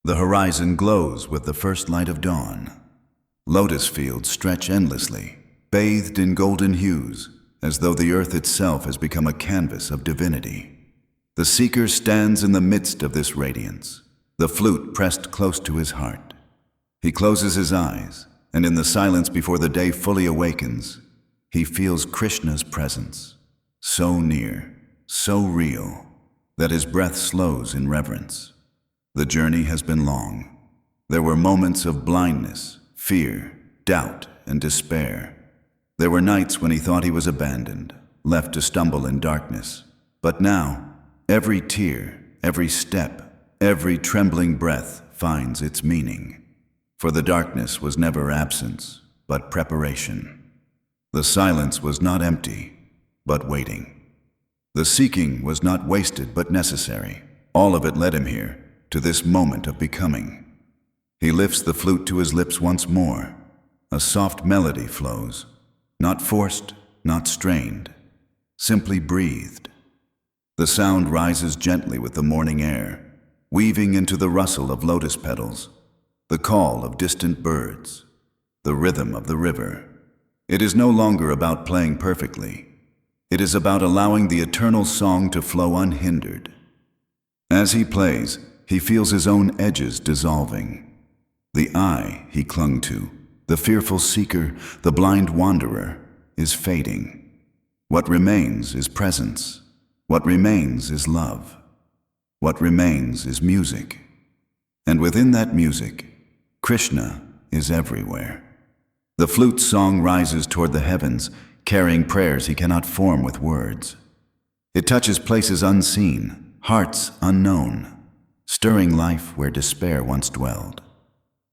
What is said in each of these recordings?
The horizon glows with the first light of dawn. Lotus fields stretch endlessly, bathed in golden hues, as though the earth itself has become a canvas of divinity. The seeker stands in the midst of this radiance, the flute pressed close to his heart. He closes his eyes, and in the silence before the day fully awakens, he feels Krishna's presence, so near, so real, that his breath slows in reverence. The journey has been long. There were moments of blindness, fear, doubt, and despair. There were nights when he thought he was abandoned, left to stumble in darkness. But now, every tear, every step, every trembling breath finds its meaning. For the darkness was never absence, but preparation. The silence was not empty, but waiting. The seeking was not wasted, but necessary. All of it led him here, to this moment of becoming. He lifts the flute to his lips once more. A soft melody flows, not forced, not strained, simply breathed. The sound rises gently with the morning air, weaving into the rustle of lotus petals, the call of distant birds, the rhythm of the river. It is no longer about playing perfectly. It is about allowing the eternal song to flow unhindered. As he plays, he feels his own edges dissolving. The I he clung to, the fearful seeker, the blind wanderer, is fading. What remains is presence. What remains is love. What remains is music. And within that music, Krishna is everywhere. The flute's song rises toward the heavens, carrying prayers he cannot form with words. It touches places unseen, hearts unknown, stirring life where despair once dwelled.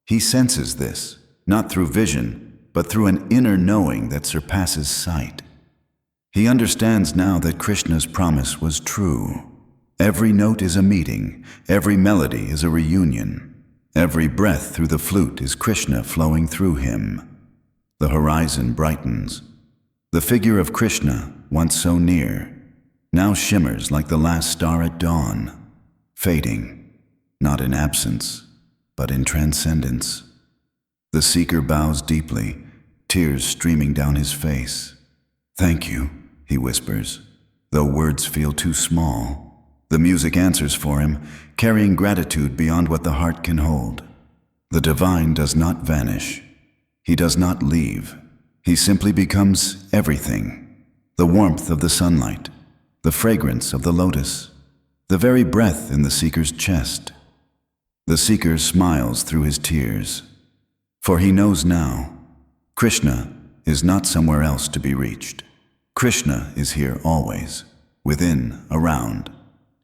He senses this, not through vision, but through an inner knowing that surpasses sight. He understands now that Krishna's promise was true. Every note is a meeting, every melody is a reunion, every breath through the flute is Krishna flowing through him. The horizon brightens. The figure of Krishna, once so near, now shimmers like the last star at dawn, fading. Not in absence, but in transcendence. The seeker bows deeply, tears streaming down his face. "Thank you," he whispers, though words feel too small. The music answers for him, carrying gratitude beyond what the heart can hold. The divine does not vanish. He does not leave. He simply becomes everything. The warmth of the sunlight, the fragrance of the lotus, the very breath in the seeker's chest. The seeker smiles through his tears, for he knows now, Krishna is not somewhere else to be reached. Krishna is here always, within, around,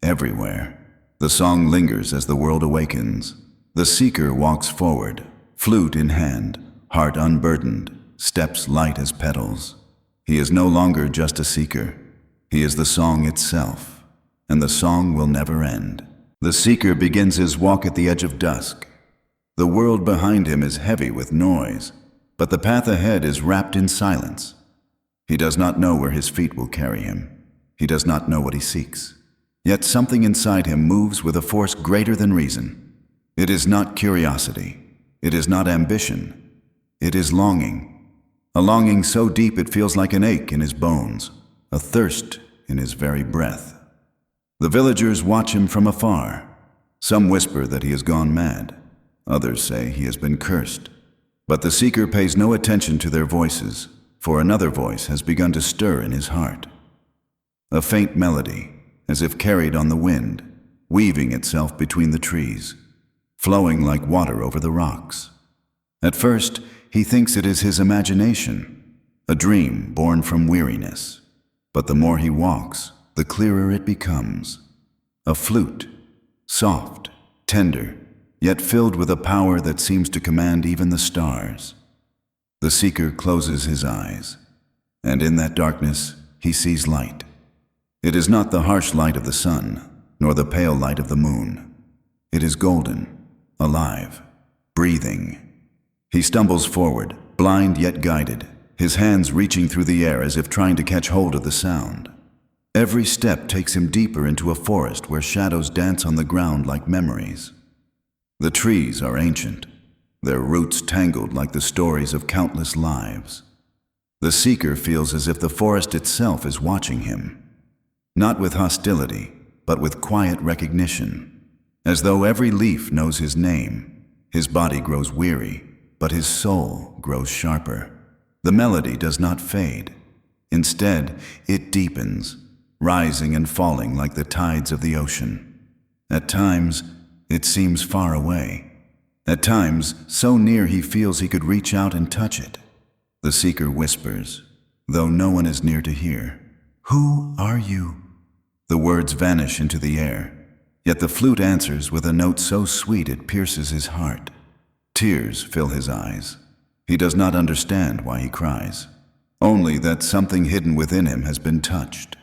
everywhere. The song lingers as the world awakens. The seeker walks forward, flute in hand, heart unburdened, steps light as petals. He is no longer just a seeker. He is the song itself, and the song will never end. The seeker begins his walk at the edge of dusk. The world behind him is heavy with noise, but the path ahead is wrapped in silence. He does not know where his feet will carry him. He does not know what he seeks. Yet something inside him moves with a force greater than reason. It is not curiosity. It is not ambition. It is longing. A longing so deep it feels like an ache in his bones, a thirst in his very breath. The villagers watch him from afar. Some whisper that he has gone mad. Others say he has been cursed. But the seeker pays no attention to their voices, for another voice has begun to stir in his heart. A faint melody, as if carried on the wind, weaving itself between the trees, flowing like water over the rocks. At first, he thinks it is his imagination, a dream born from weariness. But the more he walks, the clearer it becomes. A flute, soft, tender, yet filled with a power that seems to command even the stars. The seeker closes his eyes, and in that darkness he sees light. It is not the harsh light of the sun, nor the pale light of the moon. It is golden, alive, breathing. He stumbles forward, blind yet guided, his hands reaching through the air as if trying to catch hold of the sound. Every step takes him deeper into a forest where shadows dance on the ground like memories. The trees are ancient, their roots tangled like the stories of countless lives. The seeker feels as if the forest itself is watching him, not with hostility, but with quiet recognition. As though every leaf knows his name, his body grows weary, but his soul grows sharper. The melody does not fade. Instead, it deepens, rising and falling like the tides of the ocean. At times, it seems far away. At times, so near he feels he could reach out and touch it. The seeker whispers, though no one is near to hear, "Who are you?" The words vanish into the air, yet the flute answers with a note so sweet it pierces his heart. Tears fill his eyes. He does not understand why he cries, only that something hidden within him has been touched.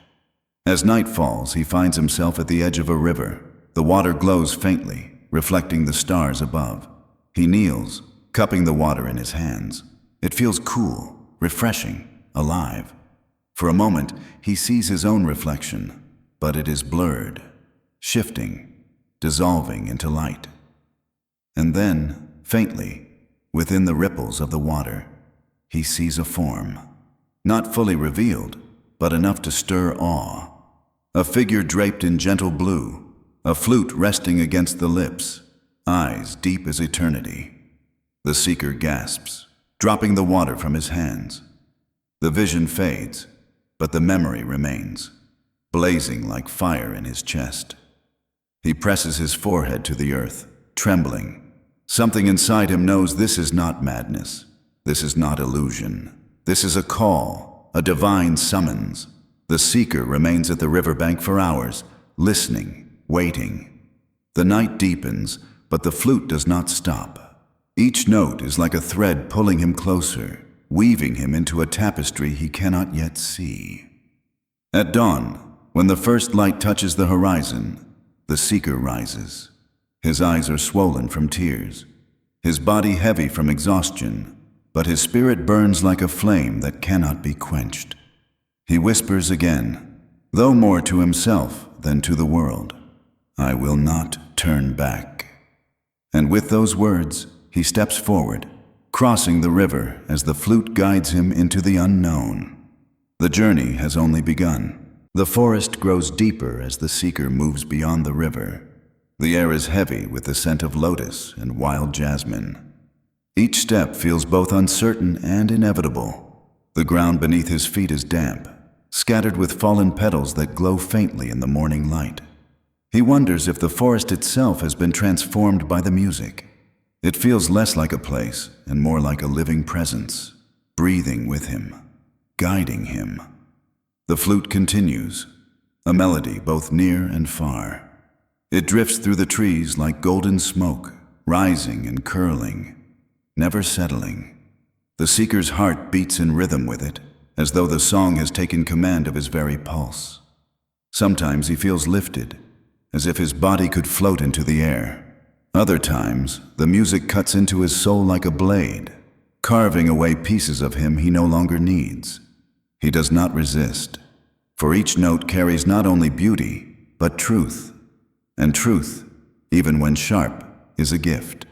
As night falls, he finds himself at the edge of a river. The water glows faintly, reflecting the stars above. He kneels, cupping the water in his hands. It feels cool, refreshing, alive. For a moment, he sees his own reflection, but it is blurred, shifting, dissolving into light. And then, faintly, within the ripples of the water, he sees a form, not fully revealed, but enough to stir awe. A figure draped in gentle blue, a flute resting against the lips, eyes deep as eternity. The seeker gasps, dropping the water from his hands. The vision fades, but the memory remains, blazing like fire in his chest. He presses his forehead to the earth, trembling. Something inside him knows this is not madness. This is not illusion. This is a call, a divine summons. The seeker remains at the riverbank for hours, listening, waiting. The night deepens, but the flute does not stop. Each note is like a thread pulling him closer, weaving him into a tapestry he cannot yet see. At dawn, when the first light touches the horizon, the seeker rises. His eyes are swollen from tears, his body heavy from exhaustion, but his spirit burns like a flame that cannot be quenched. He whispers again, though more to himself than to the world, "I will not turn back." And with those words, he steps forward, crossing the river as the flute guides him into the unknown. The journey has only begun. The forest grows deeper as the seeker moves beyond the river. The air is heavy with the scent of lotus and wild jasmine. Each step feels both uncertain and inevitable. The ground beneath his feet is damp, scattered with fallen petals that glow faintly in the morning light. He wonders if the forest itself has been transformed by the music. It feels less like a place and more like a living presence, breathing with him, guiding him. The flute continues, a melody both near and far. It drifts through the trees like golden smoke, rising and curling, never settling. The seeker's heart beats in rhythm with it, as though the song has taken command of his very pulse. Sometimes he feels lifted, as if his body could float into the air. Other times, the music cuts into his soul like a blade, carving away pieces of him he no longer needs. He does not resist, for each note carries not only beauty, but truth. And truth, even when sharp, is a gift.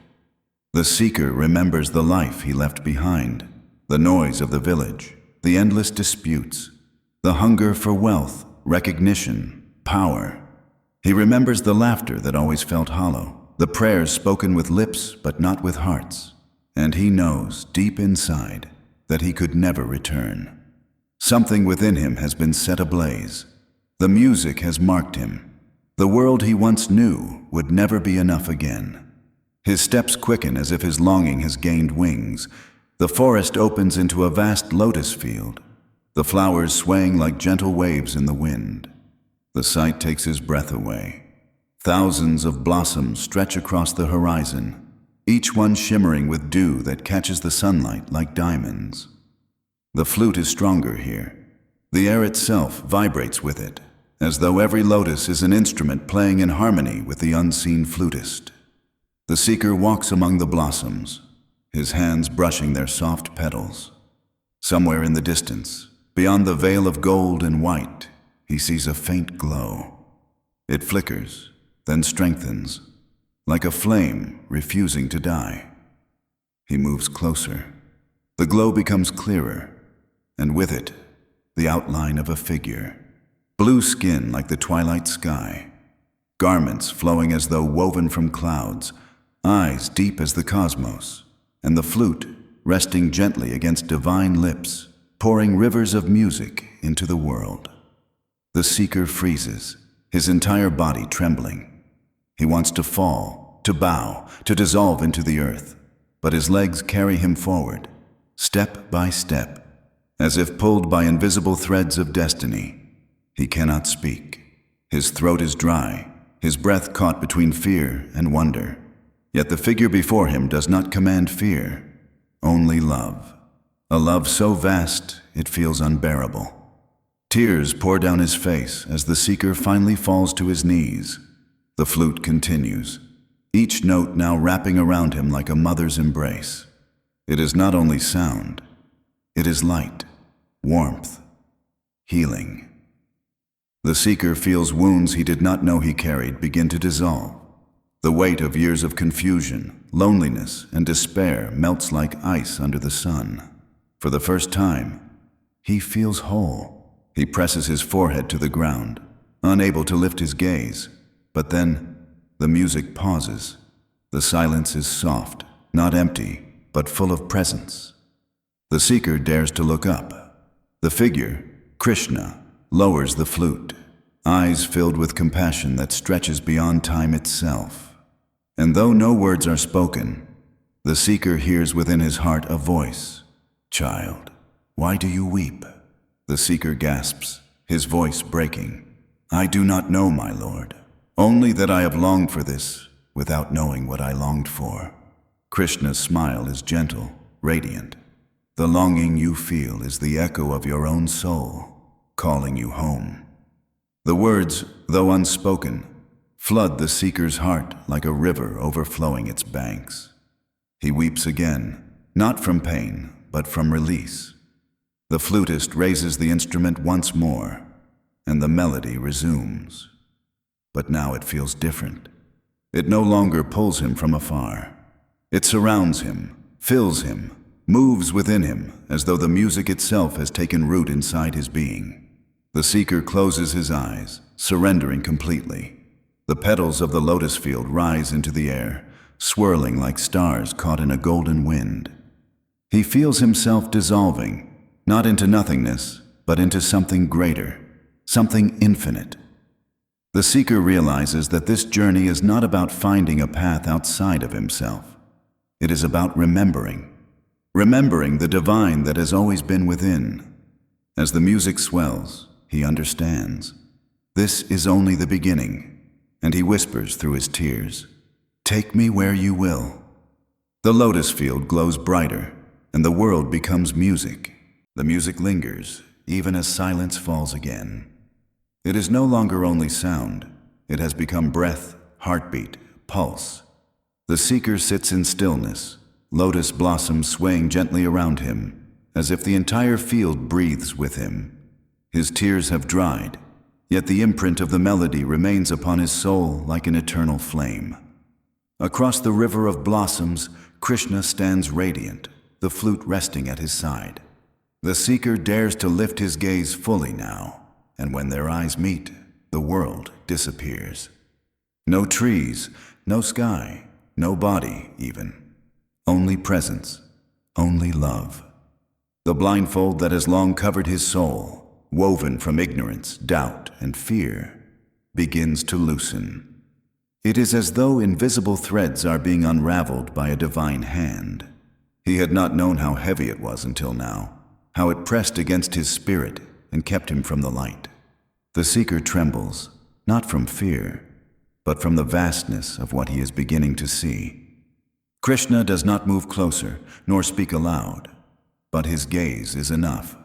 The seeker remembers the life he left behind, the noise of the village, the endless disputes, the hunger for wealth, recognition, power. He remembers the laughter that always felt hollow, the prayers spoken with lips but not with hearts, and he knows, deep inside, that he could never return. Something within him has been set ablaze. The music has marked him. The world he once knew would never be enough again. His steps quicken as if his longing has gained wings. The forest opens into a vast lotus field, the flowers swaying like gentle waves in the wind. The sight takes his breath away. Thousands of blossoms stretch across the horizon, each one shimmering with dew that catches the sunlight like diamonds. The flute is stronger here. The air itself vibrates with it, as though every lotus is an instrument playing in harmony with the unseen flutist. The seeker walks among the blossoms, his hands brushing their soft petals. Somewhere in the distance, beyond the veil of gold and white, he sees a faint glow. It flickers, then strengthens, like a flame refusing to die. He moves closer. The glow becomes clearer, and with it, the outline of a figure. Blue skin like the twilight sky, garments flowing as though woven from clouds, eyes deep as the cosmos, and the flute resting gently against divine lips, pouring rivers of music into the world. The seeker freezes, his entire body trembling. He wants to fall, to bow, to dissolve into the earth, but his legs carry him forward, step by step, as if pulled by invisible threads of destiny. He cannot speak. His throat is dry, his breath caught between fear and wonder. Yet the figure before him does not command fear, only love. A love so vast it feels unbearable. Tears pour down his face as the seeker finally falls to his knees. The flute continues, each note now wrapping around him like a mother's embrace. It is not only sound, it is light, warmth, healing. The seeker feels wounds he did not know he carried begin to dissolve. The weight of years of confusion, loneliness, and despair melts like ice under the sun. For the first time, he feels whole. He presses his forehead to the ground, unable to lift his gaze. But then, the music pauses. The silence is soft, not empty, but full of presence. The seeker dares to look up. The figure, Krishna, lowers the flute, eyes filled with compassion that stretches beyond time itself. And though no words are spoken, the seeker hears within his heart a voice. "Child, why do you weep?" The seeker gasps, his voice breaking. "I do not know, my lord. Only that I have longed for this without knowing what I longed for." Krishna's smile is gentle, radiant. "The longing you feel is the echo of your own soul, calling you home." The words, though unspoken, flood the seeker's heart like a river overflowing its banks. He weeps again, not from pain, but from release. The flutist raises the instrument once more, and the melody resumes. But now it feels different. It no longer pulls him from afar. It surrounds him, fills him, moves within him, as though the music itself has taken root inside his being. The seeker closes his eyes, surrendering completely. The petals of the lotus field rise into the air, swirling like stars caught in a golden wind. He feels himself dissolving, not into nothingness, but into something greater, something infinite. The seeker realizes that this journey is not about finding a path outside of himself. It is about remembering the divine that has always been within. As the music swells, he understands. This is only the beginning, and he whispers through his tears, "Take me where you will." The lotus field glows brighter, and the world becomes music. The music lingers, even as silence falls again. It is no longer only sound. It has become breath, heartbeat, pulse. The seeker sits in stillness, lotus blossoms swaying gently around him, as if the entire field breathes with him. His tears have dried, yet the imprint of the melody remains upon his soul like an eternal flame. Across the river of blossoms, Krishna stands radiant, the flute resting at his side. The seeker dares to lift his gaze fully now, and when their eyes meet, the world disappears. No trees, no sky, no body even. Only presence, only love. The blindfold that has long covered his soul, woven from ignorance, doubt, and fear, begins to loosen. It is as though invisible threads are being unraveled by a divine hand. He had not known how heavy it was until now, how it pressed against his spirit and kept him from the light. The seeker trembles, not from fear, but from the vastness of what he is beginning to see. Krishna does not move closer, nor speak aloud, but his gaze is enough.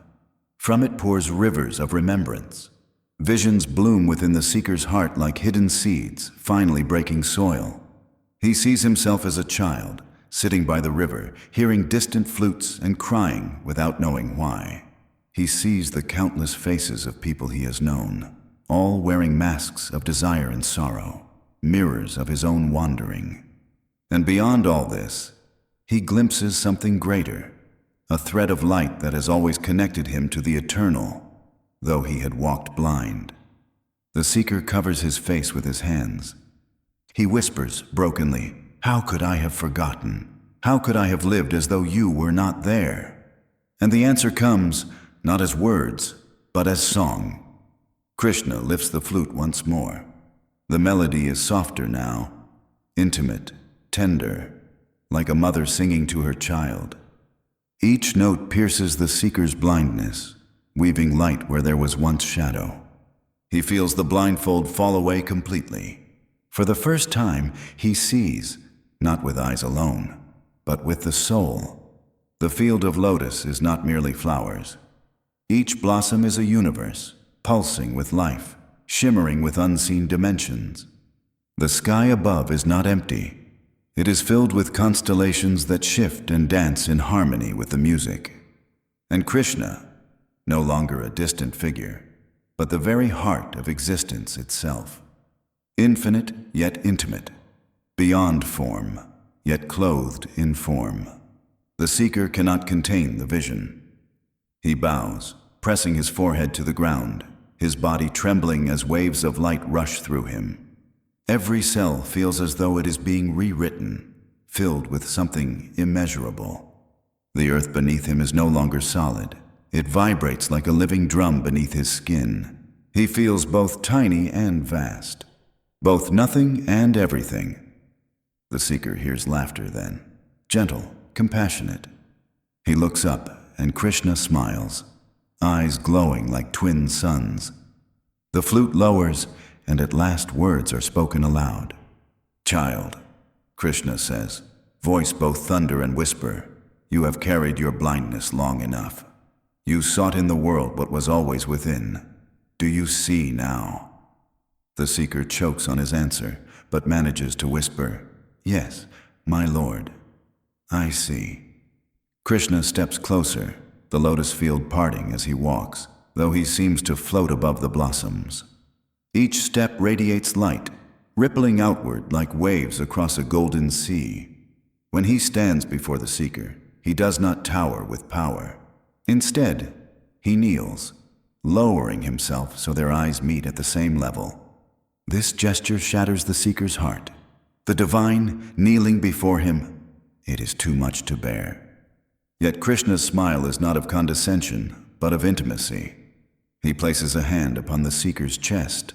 From it pours rivers of remembrance. Visions bloom within the seeker's heart like hidden seeds, finally breaking soil. He sees himself as a child, sitting by the river, hearing distant flutes and crying without knowing why. He sees the countless faces of people he has known, all wearing masks of desire and sorrow. mirrors of his own wandering. And beyond all this, he glimpses something greater, a thread of light that has always connected him to the eternal, though he had walked blind. The seeker covers his face with his hands. He whispers brokenly, "How could I have forgotten? How could I have lived as though you were not there?" And the answer comes, not as words, but as song. Krishna lifts the flute once more. The melody is softer now, intimate, tender, like a mother singing to her child. Each note pierces the seeker's blindness, weaving light where there was once shadow. He feels the blindfold fall away completely. For the first time, he sees, not with eyes alone, but with the soul. The field of lotus is not merely flowers. Each blossom is a universe, pulsing with life, shimmering with unseen dimensions. The sky above is not empty. It is filled with constellations that shift and dance in harmony with the music. And Krishna, no longer a distant figure, but the very heart of existence itself. Infinite yet intimate, beyond form, yet clothed in form. The seeker cannot contain the vision. He bows, pressing his forehead to the ground, his body trembling as waves of light rush through him. Every cell feels as though it is being rewritten, filled with something immeasurable. The earth beneath him is no longer solid. It vibrates like a living drum beneath his skin. He feels both tiny and vast, both nothing and everything. The seeker hears laughter then, gentle, compassionate. He looks up, and Krishna smiles, eyes glowing like twin suns. The flute lowers, and at last words are spoken aloud. "Child," Krishna says, voice both thunder and whisper, "you have carried your blindness long enough. You sought in the world what was always within. Do you see now?" The seeker chokes on his answer, but manages to whisper, "Yes, my lord, I see." Krishna steps closer, the lotus field parting as he walks, though he seems to float above the blossoms. Each step radiates light, rippling outward like waves across a golden sea. When he stands before the seeker, he does not tower with power. Instead, he kneels, lowering himself so their eyes meet at the same level. This gesture shatters the seeker's heart. The divine kneeling before him, it is too much to bear. Yet Krishna's smile is not of condescension, but of intimacy. He places a hand upon the seeker's chest.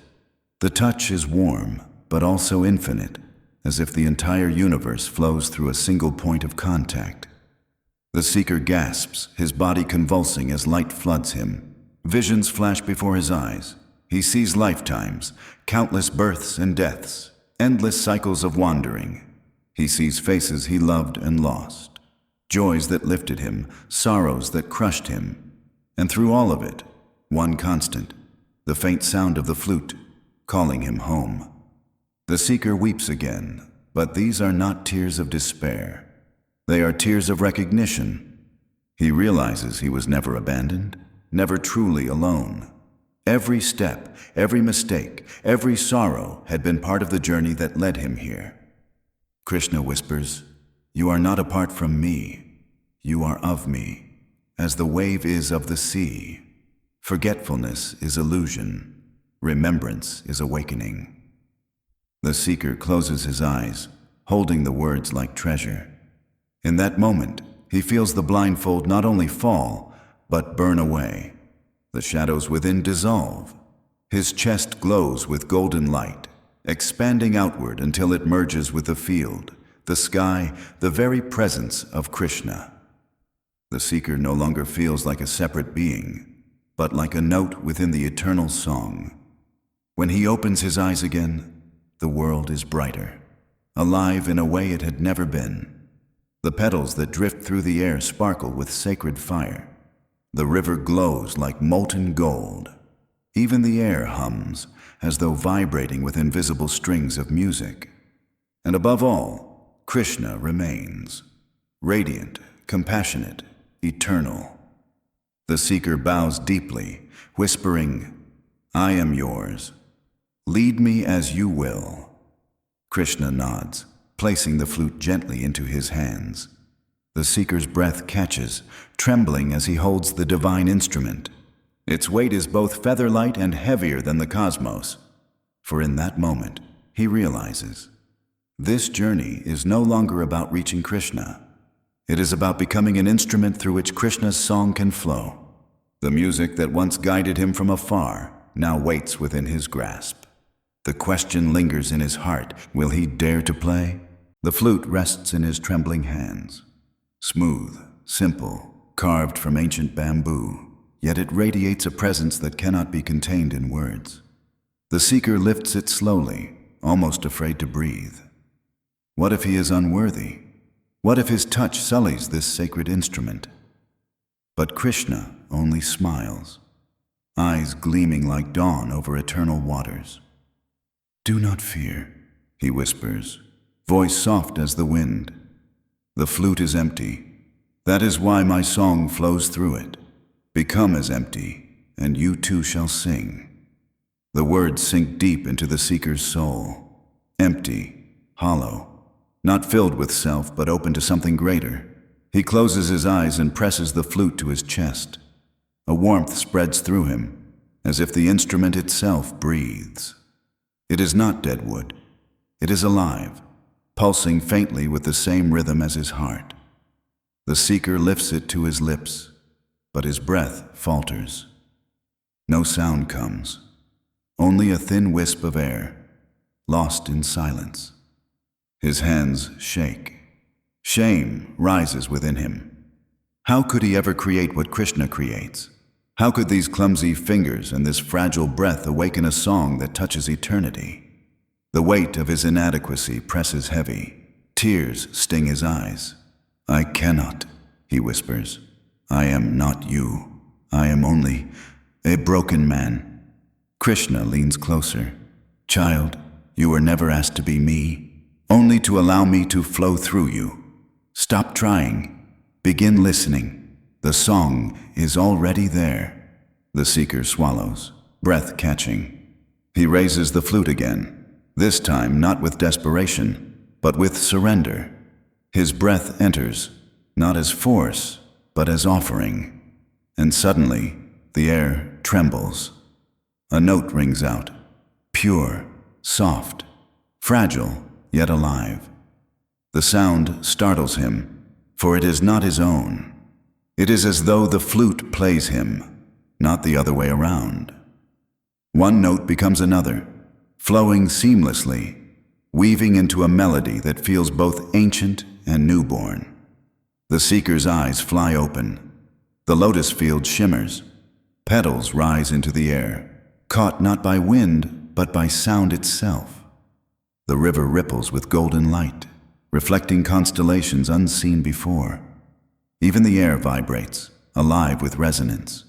The touch is warm, but also infinite, as if the entire universe flows through a single point of contact. The seeker gasps, his body convulsing as light floods him. Visions flash before his eyes. He sees lifetimes, countless births and deaths, endless cycles of wandering. He sees faces he loved and lost, joys that lifted him, sorrows that crushed him. And through all of it, one constant, the faint sound of the flute, calling him home. The seeker weeps again, but these are not tears of despair. They are tears of recognition. He realizes he was never abandoned, never truly alone. Every step, every mistake, every sorrow had been part of the journey that led him here. Krishna whispers, "You are not apart from me. You are of me, as the wave is of the sea. Forgetfulness is illusion. Remembrance is awakening." The seeker closes his eyes, holding the words like treasure. In that moment, he feels the blindfold not only fall, but burn away. The shadows within dissolve. His chest glows with golden light, expanding outward until it merges with the field, the sky, the very presence of Krishna. The seeker no longer feels like a separate being, but like a note within the eternal song. When he opens his eyes again, the world is brighter, alive in a way it had never been. The petals that drift through the air sparkle with sacred fire. The river glows like molten gold. Even the air hums, as though vibrating with invisible strings of music. And above all, Krishna remains, radiant, compassionate, eternal. The seeker bows deeply, whispering, "I am yours. Lead me as you will." Krishna nods, placing the flute gently into his hands. The seeker's breath catches, trembling as he holds the divine instrument. Its weight is both feather-light and heavier than the cosmos. For in that moment, he realizes, this journey is no longer about reaching Krishna. It is about becoming an instrument through which Krishna's song can flow. The music that once guided him from afar now waits within his grasp. The question lingers in his heart, will he dare to play? The flute rests in his trembling hands. Smooth, simple, carved from ancient bamboo, yet it radiates a presence that cannot be contained in words. The seeker lifts it slowly, almost afraid to breathe. What if he is unworthy? What if his touch sullies this sacred instrument? But Krishna only smiles, eyes gleaming like dawn over eternal waters. Do not fear, he whispers, voice soft as the wind. The flute is empty. That is why my song flows through it. Become as empty, and you too shall sing. The words sink deep into the seeker's soul. Empty, hollow, not filled with self, but open to something greater. He closes his eyes and presses the flute to his chest. A warmth spreads through him, as if the instrument itself breathes. It is not dead wood. It is alive, pulsing faintly with the same rhythm as his heart. The seeker lifts it to his lips, but his breath falters. No sound comes, only a thin wisp of air, lost in silence. His hands shake. Shame rises within him. How could he ever create what Krishna creates? How could these clumsy fingers and this fragile breath awaken a song that touches eternity? The weight of his inadequacy presses heavy. Tears sting his eyes. I cannot, he whispers. I am not you. I am only a broken man. Krishna leans closer. Child, you were never asked to be me, only to allow me to flow through you. Stop trying. Begin listening. The song is already there. The seeker swallows, breath catching. He raises the flute again, this time not with desperation, but with surrender. His breath enters, not as force, but as offering. And suddenly, the air trembles. A note rings out, pure, soft, fragile, yet alive. The sound startles him, for it is not his own. It is as though the flute plays him, not the other way around. One note becomes another, flowing seamlessly, weaving into a melody that feels both ancient and newborn. The seeker's eyes fly open. The lotus field shimmers. Petals rise into the air, caught not by wind, but by sound itself. The river ripples with golden light, reflecting constellations unseen before. Even the air vibrates, alive with resonance.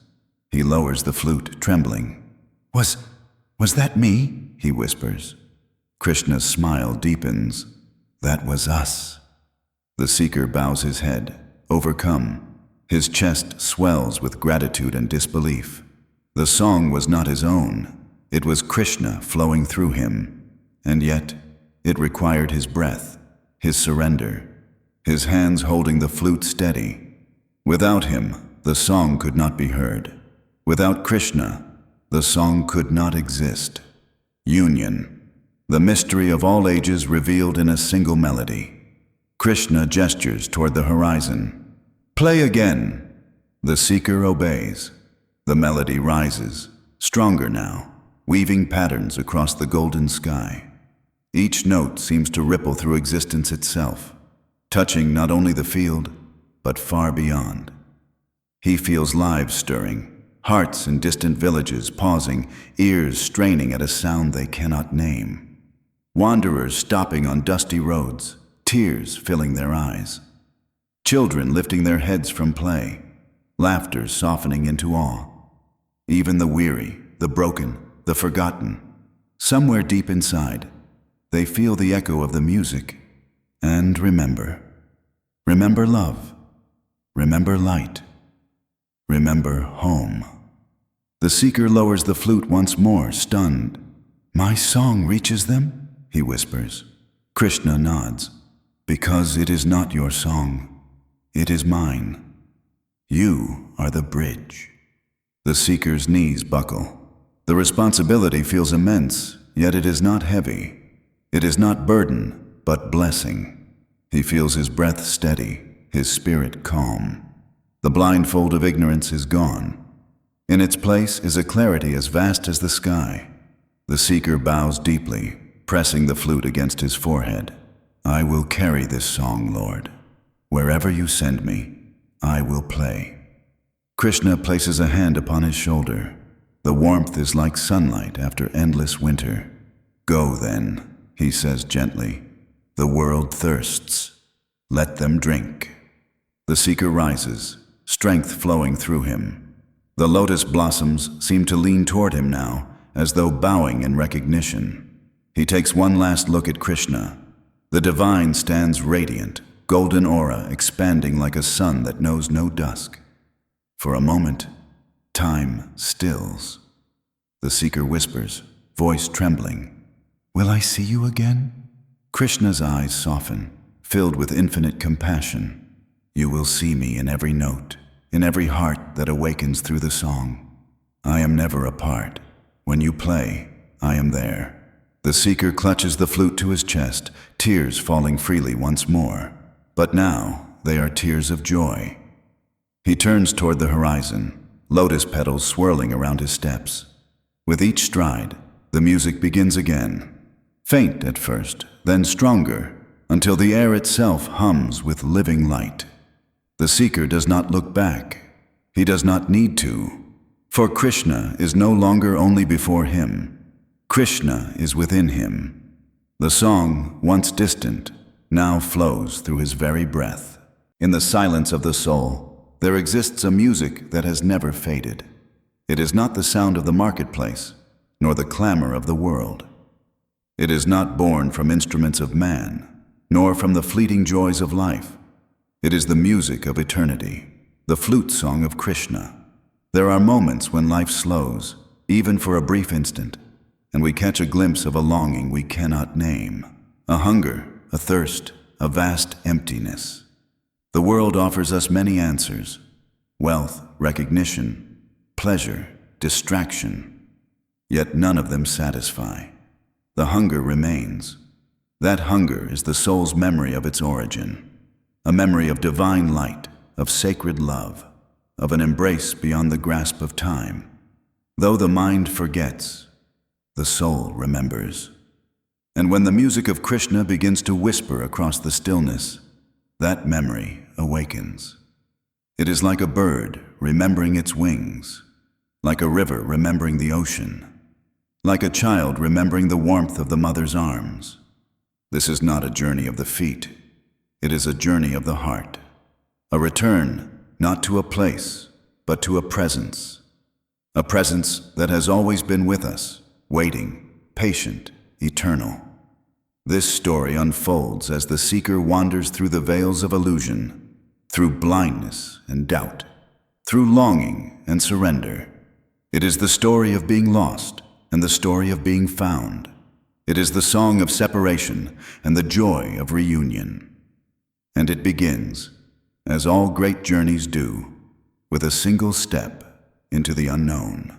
He lowers the flute, trembling. Was that me? He whispers. Krishna's smile deepens. That was us. The seeker bows his head, overcome. His chest swells with gratitude and disbelief. The song was not his own. It was Krishna flowing through him. And yet, it required his breath, his surrender, his hands holding the flute steady. Without him, the song could not be heard. Without Krishna, the song could not exist. Union, the mystery of all ages revealed in a single melody. Krishna gestures toward the horizon. Play again. The seeker obeys. The melody rises, stronger now, weaving patterns across the golden sky. Each note seems to ripple through existence itself, touching not only the field, but far beyond. He feels lives stirring, hearts in distant villages pausing, ears straining at a sound they cannot name. Wanderers stopping on dusty roads, tears filling their eyes. Children lifting their heads from play, laughter softening into awe. Even the weary, the broken, the forgotten, somewhere deep inside, they feel the echo of the music and remember. Remember love. Remember light. Remember home. The seeker lowers the flute once more, stunned. My song reaches them? He whispers. Krishna nods. Because it is not your song, it is mine. You are the bridge. The seeker's knees buckle. The responsibility feels immense, yet it is not heavy. It is not burden, but blessing. He feels his breath steady, his spirit calm. The blindfold of ignorance is gone. In its place is a clarity as vast as the sky. The seeker bows deeply, pressing the flute against his forehead. I will carry this song, Lord. Wherever you send me, I will play. Krishna places a hand upon his shoulder. The warmth is like sunlight after endless winter. Go then, he says gently. The world thirsts. Let them drink. The seeker rises, strength flowing through him. The lotus blossoms seem to lean toward him now, as though bowing in recognition. He takes one last look at Krishna. The divine stands radiant, golden aura expanding like a sun that knows no dusk. For a moment, time stills. The seeker whispers, voice trembling, "Will I see you again?" Krishna's eyes soften, filled with infinite compassion. You will see me in every note, in every heart that awakens through the song. I am never apart. When you play, I am there. The seeker clutches the flute to his chest, tears falling freely once more. But now they are tears of joy. He turns toward the horizon, lotus petals swirling around his steps. With each stride, the music begins again. Faint at first, then stronger, until the air itself hums with living light. The seeker does not look back. He does not need to. For Krishna is no longer only before him. Krishna is within him. The song, once distant, now flows through his very breath. In the silence of the soul, there exists a music that has never faded. It is not the sound of the marketplace, nor the clamor of the world. It is not born from instruments of man, nor from the fleeting joys of life. It is the music of eternity, the flute song of Krishna. There are moments when life slows, even for a brief instant, and we catch a glimpse of a longing we cannot name, a hunger, a thirst, a vast emptiness. The world offers us many answers: wealth, recognition, pleasure, distraction. Yet none of them satisfy. The hunger remains. That hunger is the soul's memory of its origin, a memory of divine light, of sacred love, of an embrace beyond the grasp of time. Though the mind forgets, the soul remembers. And when the music of Krishna begins to whisper across the stillness, that memory awakens. It is like a bird remembering its wings, like a river remembering the ocean, like a child remembering the warmth of the mother's arms. This is not a journey of the feet. It is a journey of the heart. A return not to a place, but to a presence that has always been with us, waiting, patient, eternal. This story unfolds as the seeker wanders through the veils of illusion, through blindness and doubt, through longing and surrender. It is the story of being lost and the story of being found. It is the song of separation and the joy of reunion. And it begins, as all great journeys do, with a single step into the unknown.